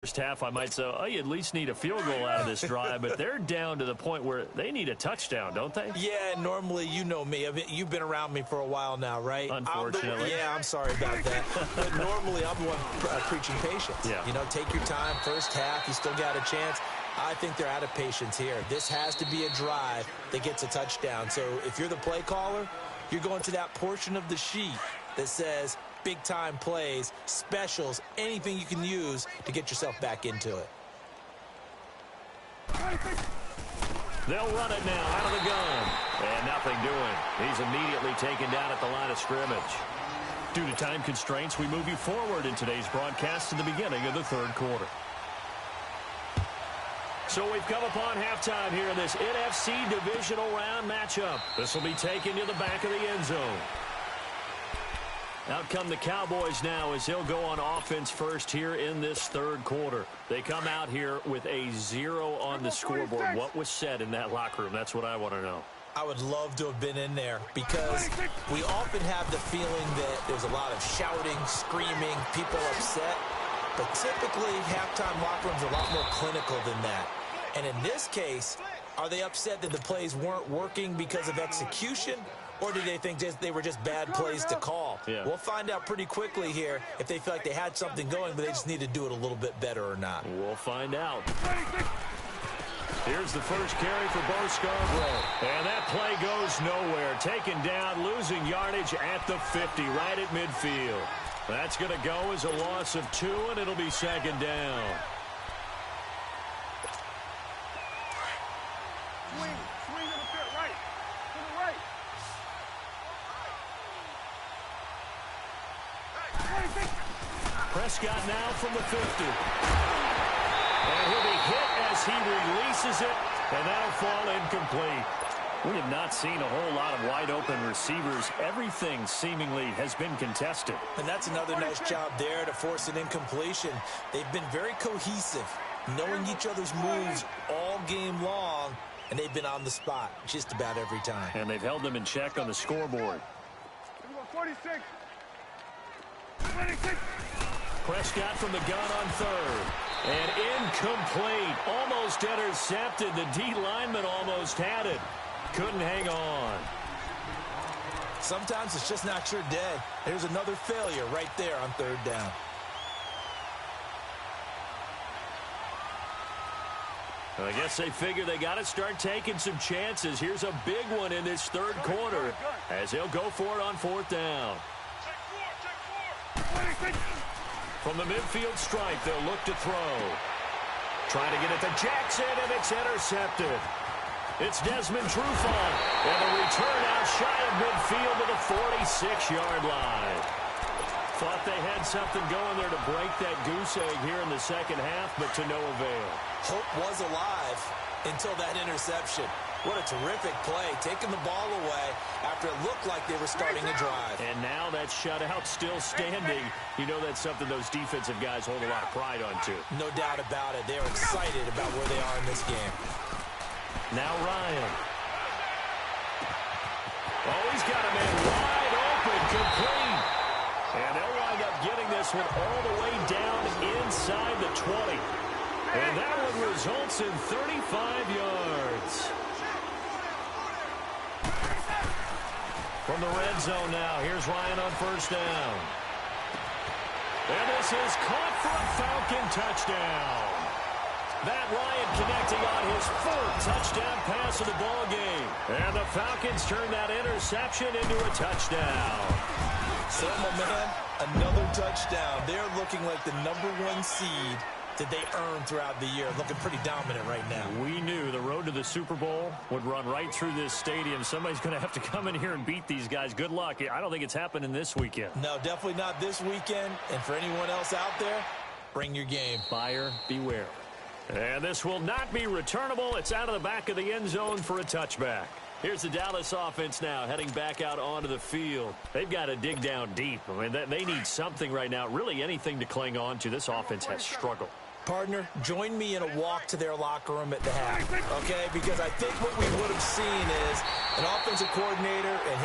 First half, I might say, oh, you at least need a field goal out of this drive, but they're down to the point where they need a touchdown, don't they? Yeah, normally, you know me. You've been around me for a while now, right? Unfortunately. I'm sorry about that. But normally, I'm the one preaching patience. Yeah. You know, take your time. First half, you still got a chance. I think they're out of patience here. This has to be a drive that gets a touchdown. So if you're the play caller, you're going to that portion of the sheet that says big-time plays, specials, anything you can use to get yourself back into it. They'll run it now out of the gun. And nothing doing. He's immediately taken down at the line of scrimmage. Due to time constraints, we move you forward in today's broadcast to the beginning of the third quarter. So we've come upon halftime here in this NFC divisional round matchup. This will be taken to the back of the end zone. Out come the Cowboys now as they'll go on offense first here in this third quarter. They come out here with a 0 on the scoreboard. What was said in that locker room? That's what I want to know. I would love to have been in there because we often have the feeling that there's a lot of shouting, screaming, people upset. But typically, halftime locker rooms are a lot more clinical than that. And in this case, are they upset that the plays weren't working because of execution? Or do they think they were just bad plays to call? Yeah. We'll find out pretty quickly here if they feel like they had something going, but they just need to do it a little bit better or not. We'll find out. Here's the first carry for Bo Scarborough. And that play goes nowhere. Taken down, losing yardage at the 50, right at midfield. That's going to go as a loss of 2, and it'll be second down. Prescott now from the 50. And he'll be hit as he releases it, and that'll fall incomplete. We have not seen a whole lot of wide-open receivers. Everything seemingly has been contested. And that's another nice job there to force an incompletion. They've been very cohesive, knowing each other's moves all game long, and they've been on the spot just about every time. And they've held them in check on the scoreboard. 46. Prescott from the gun on third. And incomplete. Almost intercepted. The D lineman almost had it. Couldn't hang on. Sometimes it's just not your day. There's another failure right there on third down. I guess they figure they got to start taking some chances. Here's a big one in this third quarter as they'll go for it on fourth down. From the midfield stripe, they'll look to throw. Trying to get it to Jackson, and it's intercepted. It's Desmond Trufant, and the return out shy of midfield to the 46-yard line. Thought they had something going there to break that goose egg here in the second half, but to no avail. Hope was alive until that interception. What a terrific play, taking the ball away after it looked like they were starting a drive. And now that shutout still standing. You know that's something those defensive guys hold a lot of pride on, too. No doubt about it. They're excited about where they are in this game. Now Ryan. Oh, he's got a man wide open, complete. And they'll wind up getting this one all the way down inside the 20. And that one results in 35 yards. From the red zone now, here's Ryan on first down. And this is caught for a Falcon touchdown. Matt Ryan connecting on his fourth touchdown pass of the ball game. And the Falcons turn that interception into a touchdown. So, my man, another touchdown. They're looking like the #1 seed that they earned throughout the year. Looking pretty dominant right now. We knew the road to the Super Bowl would run right through this stadium. Somebody's going to have to come in here and beat these guys. Good luck. I don't think it's happening this weekend. No, definitely not this weekend. And for anyone else out there, bring your game. Buyer beware. And this will not be returnable. It's out of the back of the end zone for a touchback. Here's the Dallas offense now heading back out onto the field. They've got to dig down deep. I mean, they need something right now, really anything to cling on to. This offense has struggled. Partner, join me in a walk to their locker room at the half, okay? Because I think what we would have seen is an offensive coordinator and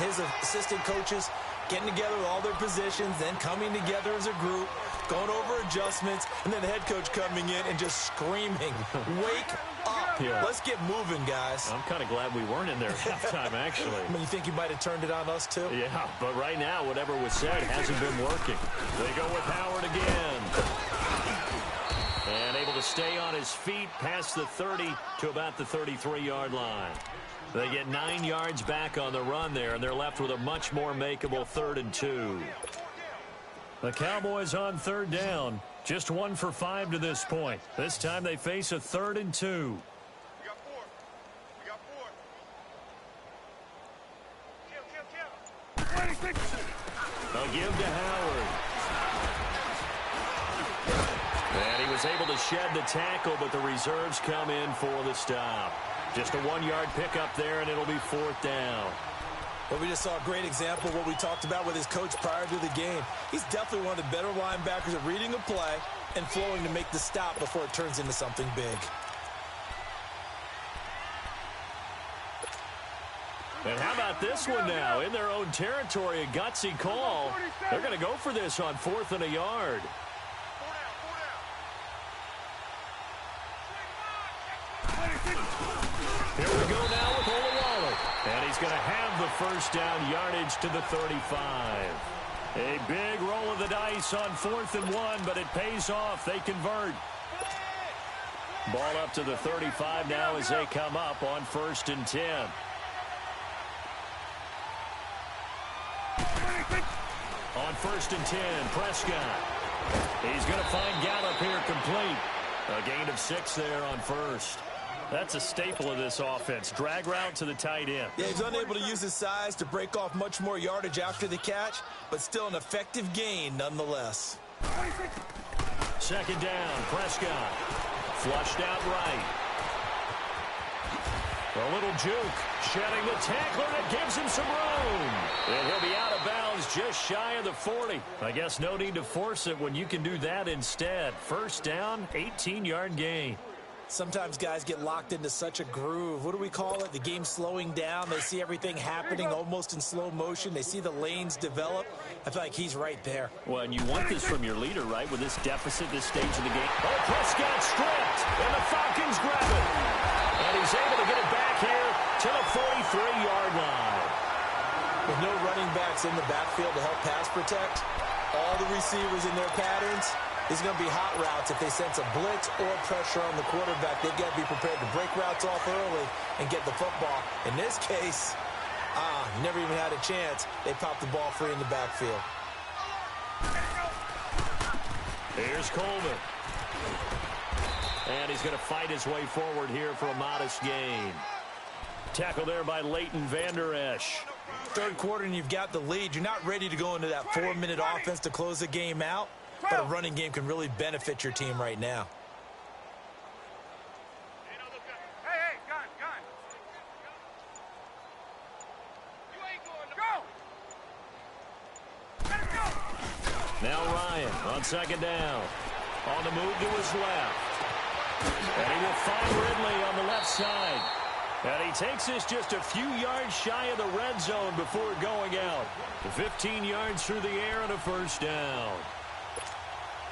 his assistant coaches getting together with all their positions, then coming together as a group, going over adjustments, and then the head coach coming in and just screaming, wake up. Yeah. Let's get moving, guys. I'm kind of glad we weren't in there at halftime, actually. I mean, you think he might have turned it on us, too? Yeah, but right now, whatever was said hasn't been working. They go with Howard again. And able to stay on his feet past the 30 to about the 33-yard line. They get 9 yards back on the run there, and they're left with a much more makeable 3rd and 2. The Cowboys on 3rd down. Just 1 for 5 to this point. This time they face a 3rd and 2. We got 4. We got 4. Kill. 26. They'll give to Howard. And he was able to shed the tackle, but the reserves come in for the stop. Just a 1-yard pickup there, and it'll be 4th down. Well, we just saw a great example of what we talked about with his coach prior to the game. He's definitely one of the better linebackers at reading a play and flowing to make the stop before it turns into something big. And how about this one now? In their own territory, a gutsy call. They're going to go for this on 4th and a yard. Here we go now with Olawale. And he's going to have the first down yardage to the 35. A big roll of the dice on 4th and 1, but it pays off. They convert. Ball up to the 35 now as they come up on 1st and 10. On 1st and 10, Prescott. He's going to find Gallup here complete. A gain of 6 there on 1st. That's a staple of this offense. Drag route to the tight end. Yeah, he's unable to use his size to break off much more yardage after the catch, but still an effective gain nonetheless. 2nd down, Prescott. Flushed out right. A little juke. Shedding the tackler, and it gives him some room. And he'll be out of bounds just shy of the 40. I guess no need to force it when you can do that instead. 1st down, 18-yard gain. Sometimes guys get locked into such a groove. What do we call it? The game slowing down. They see everything happening almost in slow motion. They see the lanes develop. I feel like he's right there. Well, and you want this from your leader, right, with this deficit, this stage of the game. Oh, Prescott stripped, and the Falcons grab it. And he's able to get it back here to the 43-yard line. With no running backs in the backfield to help pass protect, all the receivers in their patterns, these are going to be hot routes. If they sense a blitz or pressure on the quarterback, they've got to be prepared to break routes off early and get the football. In this case, never even had a chance. They popped the ball free in the backfield. Here's Coleman. And he's going to fight his way forward here for a modest gain. Tackle there by Leighton Vander Esch. 3rd quarter and you've got the lead. You're not ready to go into that 4-minute offense to close the game out. But a running game can really benefit your team right now. Hey, gun. You ain't going to go. Now Ryan on 2nd down. On the move to his left. And he will find Ridley on the left side. And he takes this just a few yards shy of the red zone before going out. 15 yards through the air and a 1st down.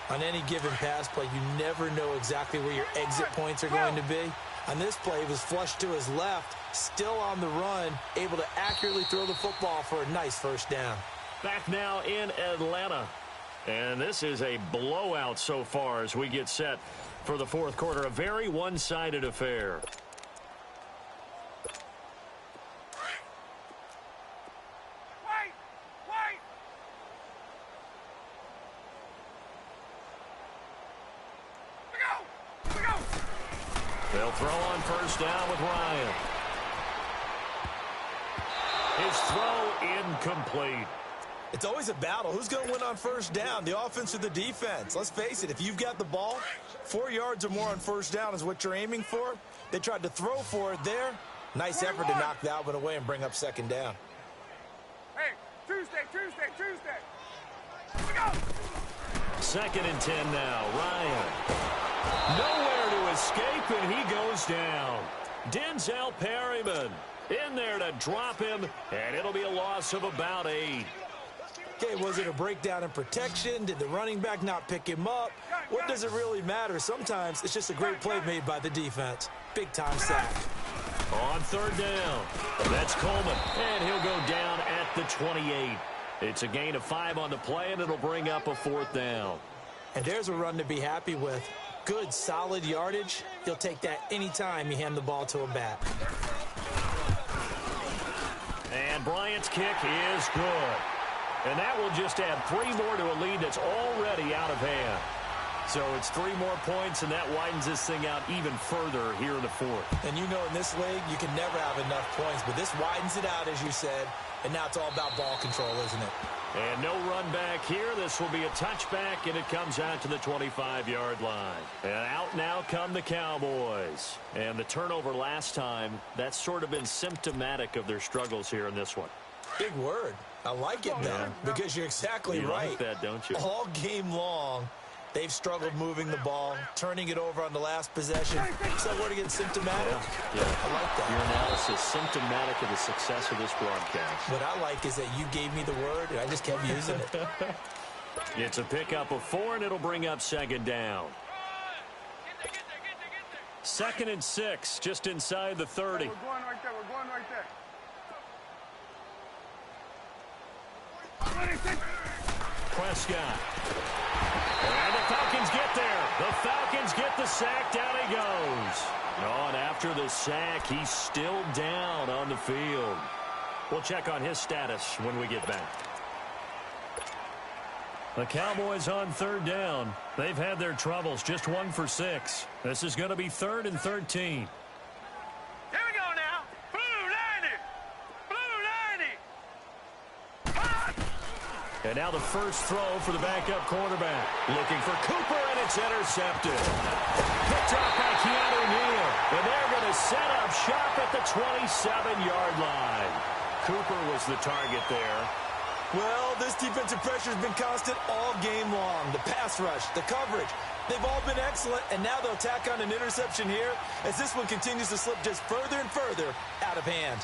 On any given pass play, you never know exactly where your exit points are going to be. On this play, he was flushed to his left, still on the run, able to accurately throw the football for a nice 1st down. Back now in Atlanta. And this is a blowout so far as we get set for the 4th quarter. A very one-sided affair. They'll throw on 1st down with Ryan. His throw incomplete. It's always a battle. Who's going to win on 1st down, the offense or the defense? Let's face it, if you've got the ball, 4 yards or more on 1st down is what you're aiming for. They tried to throw for it there. Nice effort to knock that one away and bring up 2nd down. Hey, Tuesday. We go. 2nd and 10 now. Ryan. Nowhere to escape, and he goes down. Denzel Perryman in there to drop him, and it'll be a loss of about 8. Okay, was it a breakdown in protection? Did the running back not pick him up? What does it really matter? Sometimes it's just a great play made by the defense. Big-time sack. On third down, that's Coleman, and he'll go down at the 28. It's a gain of 5 on the play, and it'll bring up a 4th down. And there's a run to be happy with. Good, solid yardage. He'll take that anytime you hand the ball to a back. And Bryant's kick is good. And that will just add 3 more to a lead that's already out of hand. So it's 3 more points, and that widens this thing out even further here in the 4th. And you know in this league, you can never have enough points, but this widens it out, as you said, and now it's all about ball control, isn't it? And no run back here. This will be a touchback, and it comes out to the 25-yard line. And out now come the Cowboys. And the turnover last time, that's sort of been symptomatic of their struggles here in this one. Big word. I like it, though, because you're exactly right. You like that, don't you? All game long, they've struggled moving the ball, turning it over on the last possession. So we're to get symptomatic. Yeah. I like that. Your analysis symptomatic of the success of this broadcast. What I like is that you gave me the word, and I just kept using it. It's a pickup of 4, and it'll bring up 2nd down. 2nd and 6, just inside the 30. We're going right there. We're going right there. Prescott. And the Falcons get there. The Falcons get the sack. Down he goes. Oh, and after the sack, he's still down on the field. We'll check on his status when we get back. The Cowboys on 3rd down. They've had their troubles, just 1 for 6. This is going to be 3rd and 13. Here we go now. Blue 90. Blue 90. And now the first throw for the backup quarterback. Looking for Cooper, and it's intercepted. Picked up by Keanu Neal. And they're going to set up shop at the 27-yard line. Cooper was the target there. Well, this defensive pressure has been constant all game long. The pass rush, the coverage, they've all been excellent, and now they'll tack on an interception here as this one continues to slip just further and further out of hand.